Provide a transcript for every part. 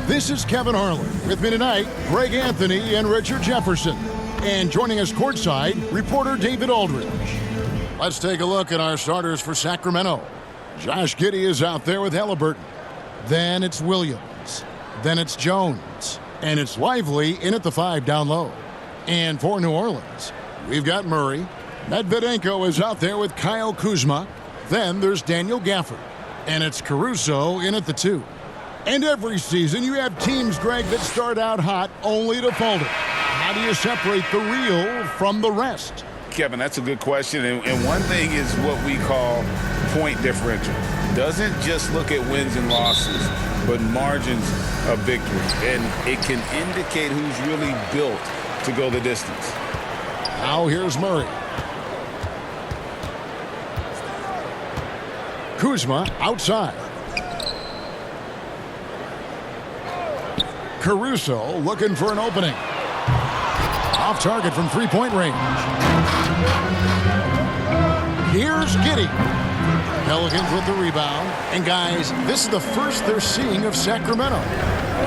This is Kevin Harlan. With me tonight, Greg Anthony and Richard Jefferson. And joining us courtside, reporter David Aldridge. Let's take a look at our starters for Sacramento. Josh Giddey is out there with Halliburton. Then it's Williams. Then it's Jones. And it's Lively in at the 5 down low. And for New Orleans, we've got Murray. Medvedenko is out there with Kyle Kuzma. Then there's Daniel Gafford. And it's Caruso in at the 2. And every season you have teams, Greg, that start out hot only to falter. How do you separate the real from the rest? Kevin, that's a good question. And one thing is what we call point differential. Doesn't just look at wins and losses, but margins of victory. And it can indicate who's really built to go the distance. Now here's Murray. Kuzma outside. Caruso looking for an opening. Off target from three-point range. Here's Giddey. Pelicans with the rebound. And guys, this is the first they're seeing of Sacramento.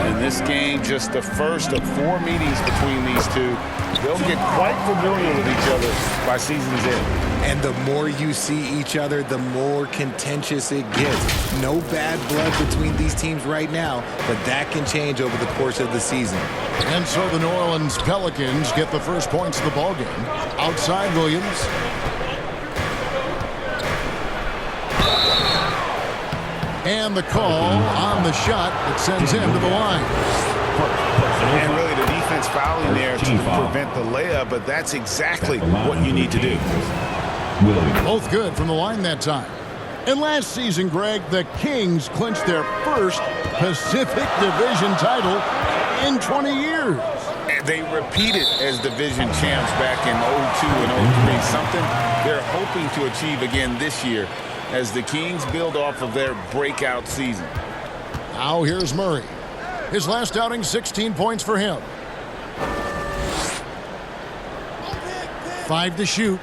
In this game, just the first of 4 meetings between these two. They'll get quite familiar with each other by season's end. And the more you see each other, the more contentious it gets. No bad blood between these teams right now, but that can change over the course of the season. And so the New Orleans Pelicans get the first points of the ballgame. Outside Williams. And the call on the shot that sends him to the line. And really the defense fouling there to prevent the layup, but that's exactly what you need to do. Both good from the line that time. And last season, Greg, the Kings clinched their first Pacific Division title in 20 years. And they repeated as division champs back in 02 and 03, something they're hoping to achieve again this year as the Kings build off of their breakout season. Now here's Murray. His last outing, 16 points for him. 5 to shoot.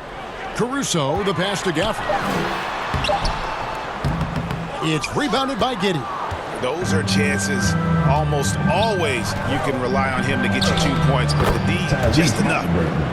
Caruso, the pass to Gafford. It's rebounded by Giddey. Those are chances almost always you can rely on him to get you 2 points, but the D just enough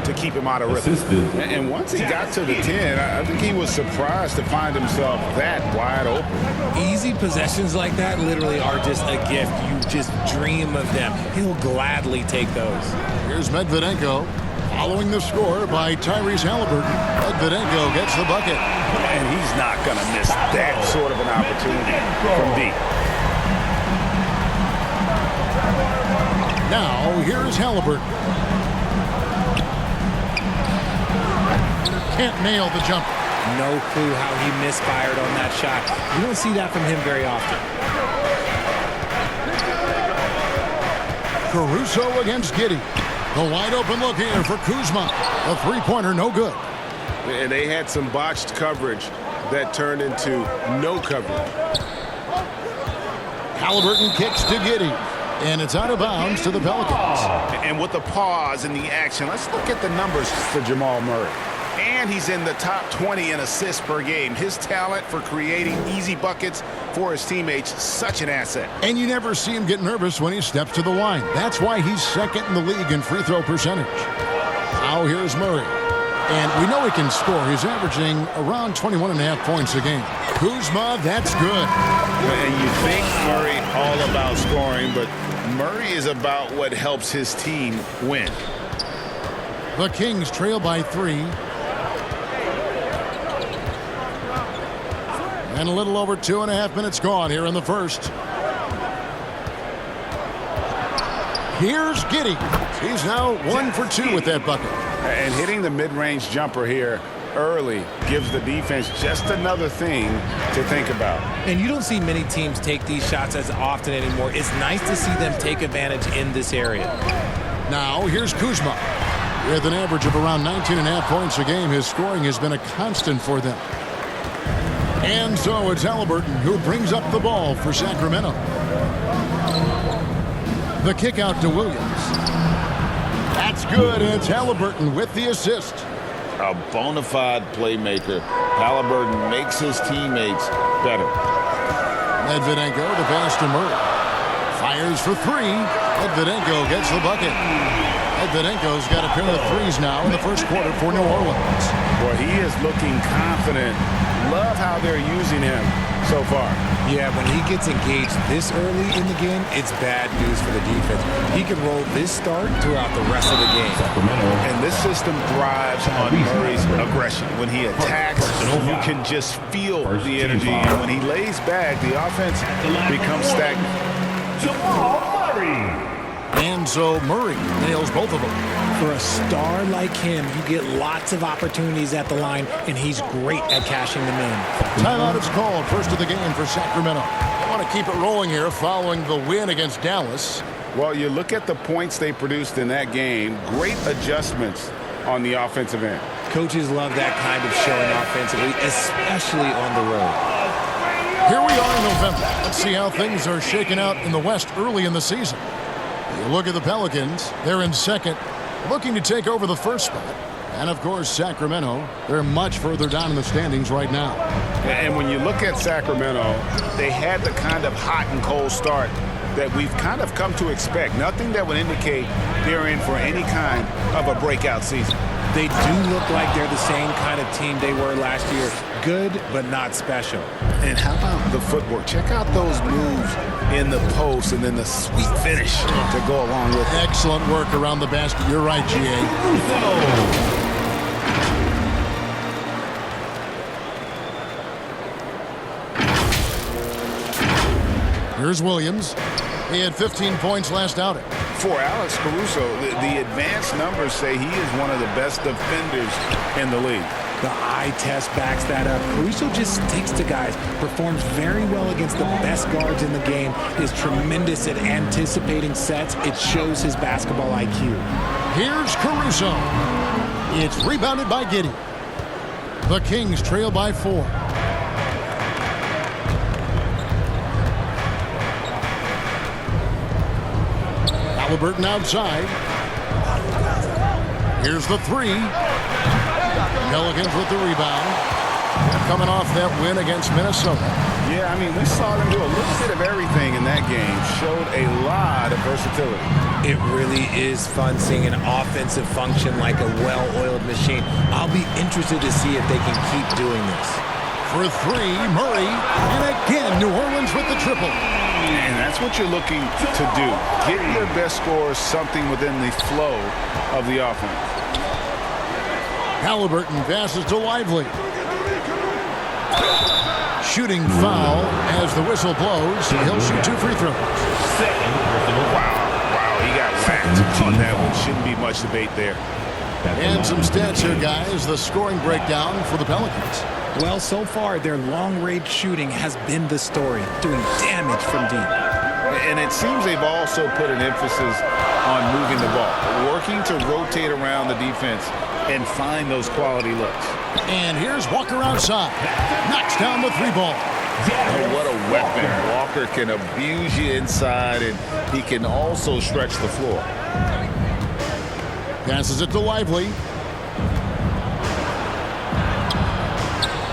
to keep him out of rhythm. And once he got to the 10, I think he was surprised to find himself that wide open. Easy possessions like that literally are just a gift. You just dream of them. He'll gladly take those. Here's Medvedenko. Following the score by Tyrese Halliburton, Medvedenko gets the bucket. And he's not going to miss that sort of an opportunity from deep. Now, here's Halliburton. Can't nail the jumper. No clue how he misfired on that shot. You don't see that from him very often. Caruso against Giddey. The wide open look here for Kuzma. The three-pointer, no good. And they had some botched coverage that turned into no coverage. Halliburton kicks to Giddey. And it's out of bounds to the Pelicans. And with the pause in the action, let's look at the numbers for Jamal Murray. And he's in the top 20 in assists per game. His talent for creating easy buckets for his teammates, such an asset. And you never see him get nervous when he steps to the line. That's why he's second in the league in free throw percentage. Now here's Murray. And we know he can score. He's averaging around 21.5 points a game. Kuzma, that's good. And you think Murray all about scoring, but Murray is about what helps his team win. The Kings trail by 3. And a little over 2.5 minutes gone here in the first. Here's Giddey. He's now 1 for 2 with that bucket. And hitting the mid-range jumper here early gives the defense just another thing to think about. And you don't see many teams take these shots as often anymore. It's nice to see them take advantage in this area. Now here's Kuzma. With an average of around 19.5 points a game, his scoring has been a constant for them. And so it's Halliburton who brings up the ball for Sacramento. The kick out to Williams. That's good, and it's Halliburton with the assist. A bona fide playmaker. Halliburton makes his teammates better. Medvedenko, the pass to Murray. Fires for three. Medvedenko gets the bucket. Medvedenko's got a pair of threes now in the first quarter for New Orleans. Boy, he is looking confident. Love how they're using him so far. Yeah, when he gets engaged this early in the game, it's bad news for the defense. He can roll this start throughout the rest of the game. And this system thrives on Murray's aggression. When he attacks, you can just feel the energy. And when he lays back, the offense becomes stagnant. Jamal Murray. And so Murray nails both of them. For a star like him, you get lots of opportunities at the line, and he's great at cashing them in. Timeout is called. First of the game for Sacramento. I want to keep it rolling here following the win against Dallas. Well, you look at the points they produced in that game. Great adjustments on the offensive end. Coaches love that kind of showing offensively, especially on the road. Here we are in November. Let's see how things are shaking out in the West early in the season. You look at the Pelicans. They're in second, looking to take over the first spot. And, of course, Sacramento, they're much further down in the standings right now. And when you look at Sacramento, they had the kind of hot and cold start that we've kind of come to expect. Nothing that would indicate they're in for any kind of a breakout season. They do look like they're the same kind of team they were last year. Good, but not special. And how about the footwork? Check out those moves in the post and then the sweet finish to go along with it. Excellent work around the basket. You're right, G.A. Here's Williams. He had 15 points last outing. For Alex Caruso, the advanced numbers say he is one of the best defenders in the league. The eye test backs that up. Caruso just sticks to guys, performs very well against the best guards in the game, is tremendous at anticipating sets. It shows his basketball IQ. Here's Caruso. It's rebounded by Giddey. The Kings trail by 4. Halliburton outside. Here's the three. Pelicans with the rebound. Coming off that win against Minnesota. Yeah, I mean, we saw them do a little bit of everything in that game. Showed a lot of versatility. It really is fun seeing an offensive function like a well-oiled machine. I'll be interested to see if they can keep doing this. For three, Murray. And again, New Orleans with the triple. And that's what you're looking to do. Get your best scorers something within the flow of the offense. Halliburton passes to Lively. Shooting foul as the whistle blows. He'll shoot 2 free throws. Wow, he got whacked on that one. Shouldn't be much debate there. And some stats here, guys. The scoring breakdown for the Pelicans. Well, so far, their long-range shooting has been the story, doing damage from deep. And it seems they've also put an emphasis on moving the ball, working to rotate around the defense and find those quality looks. And here's Walker outside. Knocks down the 3-ball. Oh, what a weapon. Walker can abuse you inside, and he can also stretch the floor. Passes it to Lively.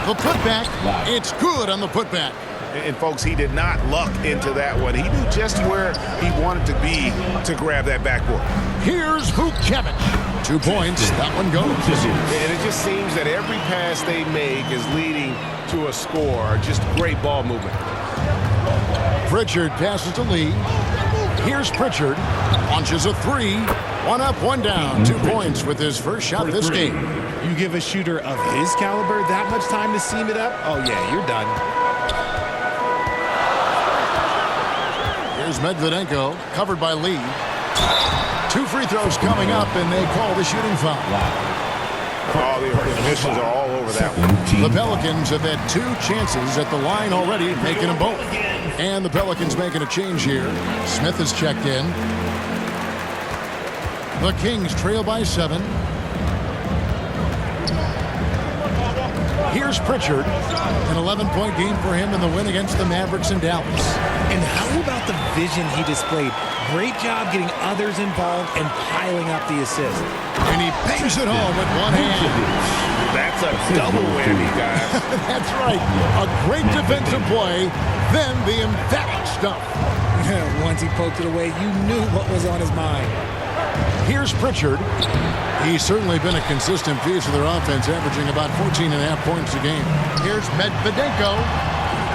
The putback. It's good on the putback. And folks, he did not luck into that one. He knew just where he wanted to be to grab that backboard. Here's Vukcevic. 2 points. That one goes. And it just seems that every pass they make is leading to a score. Just great ball movement. Pritchard passes to Lee. Here's Pritchard. Launches a 3. 1 up, 1 down. 2 points with his first shot this game. You give a shooter of his caliber that much time to seam it up, oh yeah, you're done. Here's Medvedenko, covered by Lee. 2 free throws coming up, and they call the shooting foul. Oh, the officials are all over that one. The Pelicans have had 2 chances at the line already, making them both. And the Pelicans making a change here. Smith has checked in. The Kings trail by 7. Here's Pritchard. An 11-point game for him in the win against the Mavericks in Dallas. And how about the vision he displayed? Great job getting others involved and piling up the assist. And he bangs it home with one hand. That's a double whammy, guys. That's right. A great defensive play, then the emphatic stuff. Once he poked it away, you knew what was on his mind. Here's Pritchard. He's certainly been a consistent piece of their offense, averaging about 14.5 points a game. Here's Medvedenko,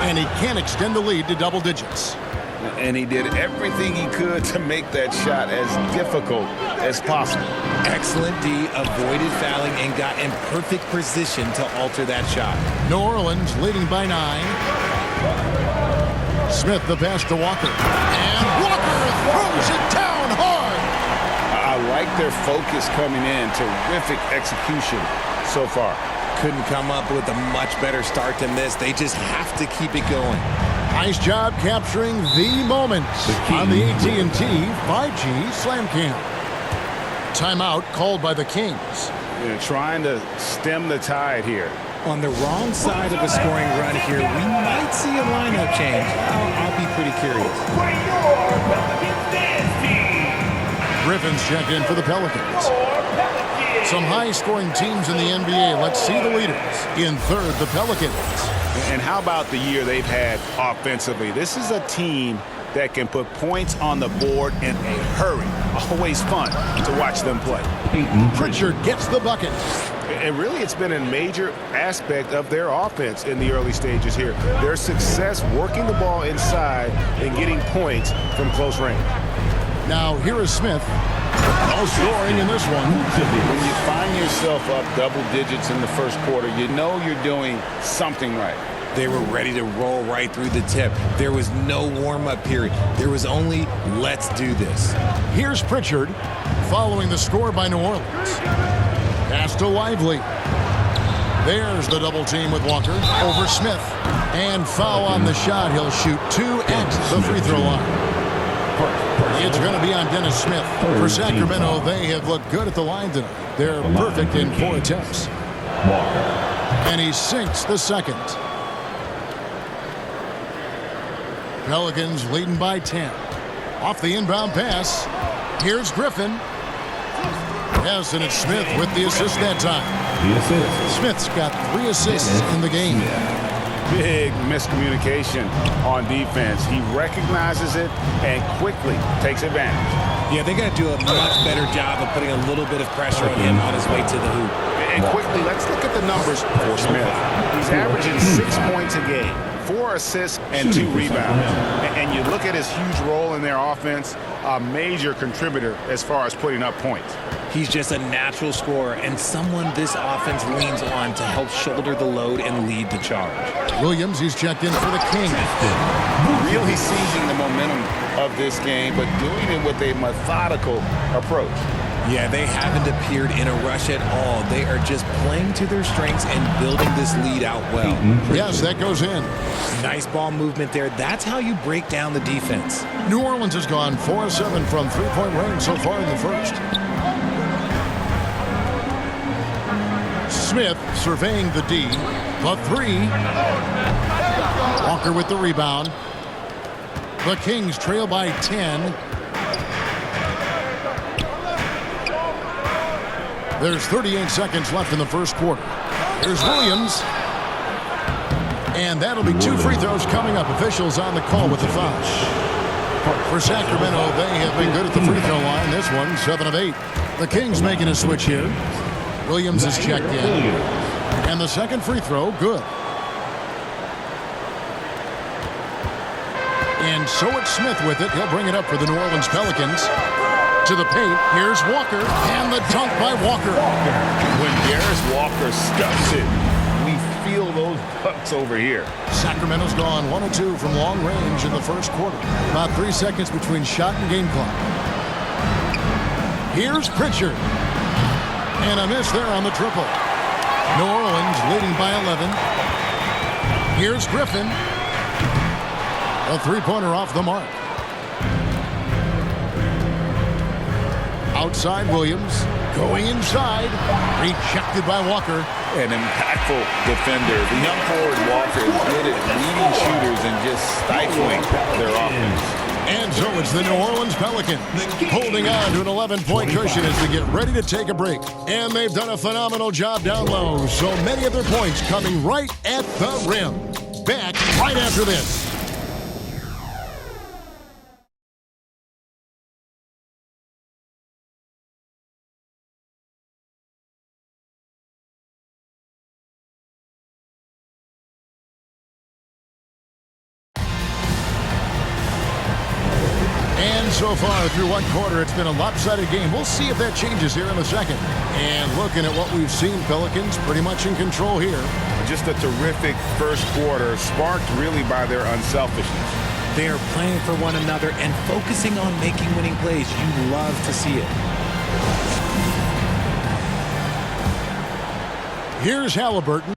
and he can't extend the lead to double digits. And he did everything he could to make that shot as difficult as possible. Excellent D, avoided fouling, and got in perfect position to alter that shot. New Orleans leading by 9. Smith the pass to Walker. And Walker throws it down hard. I like their focus coming in. Terrific execution so far. Couldn't come up with a much better start than this. They just have to keep it going. Nice job capturing the moment on the AT&T 5G Slam Cam. Timeout called by the Kings. They're trying to stem the tide here. On the wrong side of a scoring run here, we might see a lineup change. I'll be pretty curious. Bring your Pelicans dance team. Griffin's checked in for the Pelicans. Some high-scoring teams in the NBA. Let's see the leaders. In third, the Pelicans. And how about the year they've had offensively? This is a team that can put points on the board in a hurry. Always fun to watch them play. Pritchard gets the bucket. And really, it's been a major aspect of their offense in the early stages here. Their success working the ball inside and getting points from close range. Now, here is Smith. No scoring in this one. When you find yourself up double digits in the first quarter, you know you're doing something right. They were ready to roll right through the tip. There was no warm-up period. There was only, let's do this. Here's Pritchard following the score by New Orleans. Pass to Lively. There's the double team with Walker over Smith. And foul on the shot. He'll shoot 2 at the free throw line. It's going to be on Dennis Smith. For Sacramento, they have looked good at the line tonight. They're perfect in 4 attempts. And he sinks the second. Pelicans leading by 10. Off the inbound pass. Here's Griffin. Yes, and it's Smith with the assist that time. Smith's got 3 assists in the game. Big miscommunication on defense. He recognizes it and quickly takes advantage. Yeah, they got to do a much better job of putting a little bit of pressure on him on his way to the hoop. And quickly, let's look at the numbers for Smith. He's averaging 6 points a game, 4 assists, and 2 rebounds. And you look at his huge role in their offense, a major contributor as far as putting up points. He's just a natural scorer and someone this offense leans on to help shoulder the load and lead the charge. Williams, he's checked in for the Kings. Really seizing the momentum of this game, but doing it with a methodical approach. Yeah, they haven't appeared in a rush at all. They are just playing to their strengths and building this lead out well. Yes, that goes in. Nice ball movement there. That's how you break down the defense. New Orleans has gone 4-7 from three-point range so far in the first. Smith surveying the D. The 3. Walker with the rebound. The Kings trail by 10. There's 38 seconds left in the first quarter. Here's Williams. And that'll be 2 free throws coming up. Officials on the call with the foul. For Sacramento, they have been good at the free throw line. This one, 7 of 8. The Kings making a switch here. Williams is checked in. And the second free throw, good. And so it's Smith with it. He'll bring it up for the New Orleans Pelicans. To the paint, here's Walker, and the dunk by Walker. When Darius Walker stuffs it, we feel those bucks over here. Sacramento's gone 1 of 2 from long range in the first quarter. About 3 seconds between shot and game clock. Here's Pritchard. And a miss there on the triple. New Orleans leading by 11. Here's Griffin. A three-pointer off the mark. Outside Williams. Going inside. Rejected by Walker. An impactful defender. The young forward Walker is good at leading shooters and just stifling their offense. And so it's the New Orleans Pelicans holding on to an 11-point cushion as they get ready to take a break. And they've done a phenomenal job down low. So many of their points coming right at the rim. Back right after this. And so far through one quarter, it's been a lopsided game. We'll see if that changes here in the second. And looking at what we've seen, Pelicans pretty much in control here. Just a terrific first quarter, sparked really by their unselfishness. They are playing for one another and focusing on making winning plays. You love to see it. Here's Halliburton.